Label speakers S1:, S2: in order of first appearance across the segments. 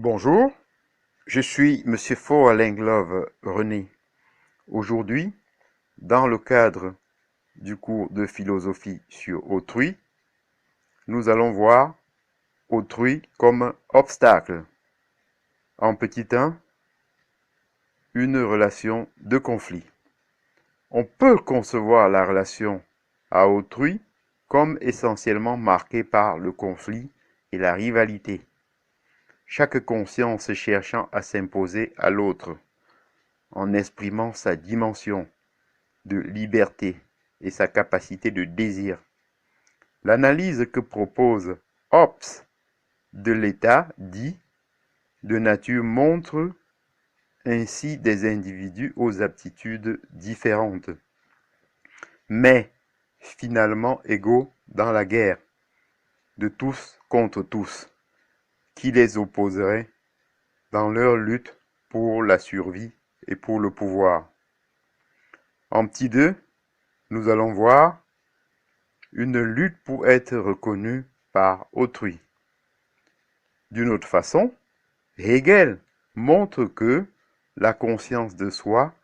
S1: Bonjour, je suis Monsieur Faux-Alain-Glove René. Aujourd'hui, dans le cadre du cours de philosophie sur autrui, nous allons voir autrui comme obstacle. En petit 1, une relation de conflit. On peut concevoir la relation à autrui comme essentiellement marquée par le conflit et la rivalité. Chaque conscience cherchant à s'imposer à l'autre, en exprimant sa dimension de liberté et sa capacité de désir. L'analyse que propose Hobbes de l'état dit de nature montre ainsi des individus aux aptitudes différentes, mais finalement égaux dans la guerre de tous contre tous, qui les opposerait dans leur lutte pour la survie et pour le pouvoir. En petit 2, nous allons voir une lutte pour être reconnu par autrui. D'une autre façon, Hegel montre que la conscience de soi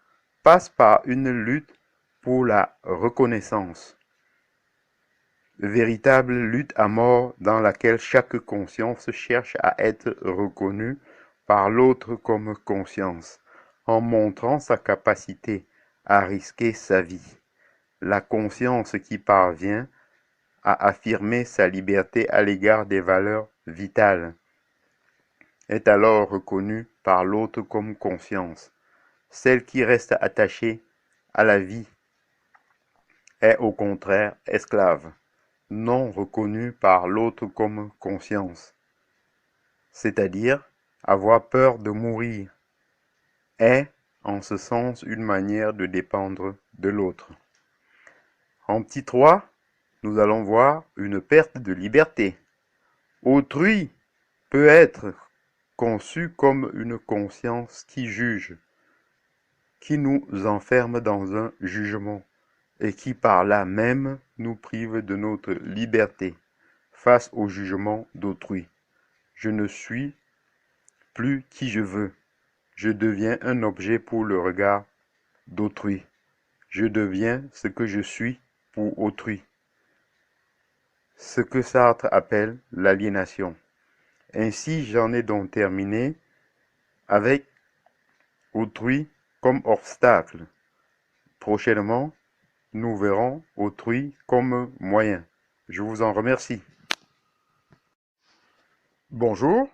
S1: passe par une lutte pour la reconnaissance, véritable lutte à mort dans laquelle chaque conscience cherche à être reconnue par l'autre comme conscience, en montrant sa capacité à risquer sa vie. La conscience qui parvient à affirmer sa liberté à l'égard des valeurs vitales est alors reconnue par l'autre comme conscience. Celle qui reste attachée à la vie est au contraire esclave, non reconnue par l'autre comme conscience, c'est-à-dire avoir peur de mourir, est en ce sens une manière de dépendre de l'autre. En petit 3, nous allons voir une perte de liberté. Autrui peut être conçu comme une conscience qui juge, qui nous enferme dans un jugement et qui par là même nous prive de notre liberté face au jugement d'autrui. Je ne suis plus qui je veux. Je deviens un objet pour le regard d'autrui. Je deviens ce que je suis pour autrui. Ce que Sartre appelle l'aliénation. Ainsi, j'en ai donc terminé avec autrui comme obstacle. Prochainement, nous verrons autrui comme moyen. Je vous en remercie. Bonjour.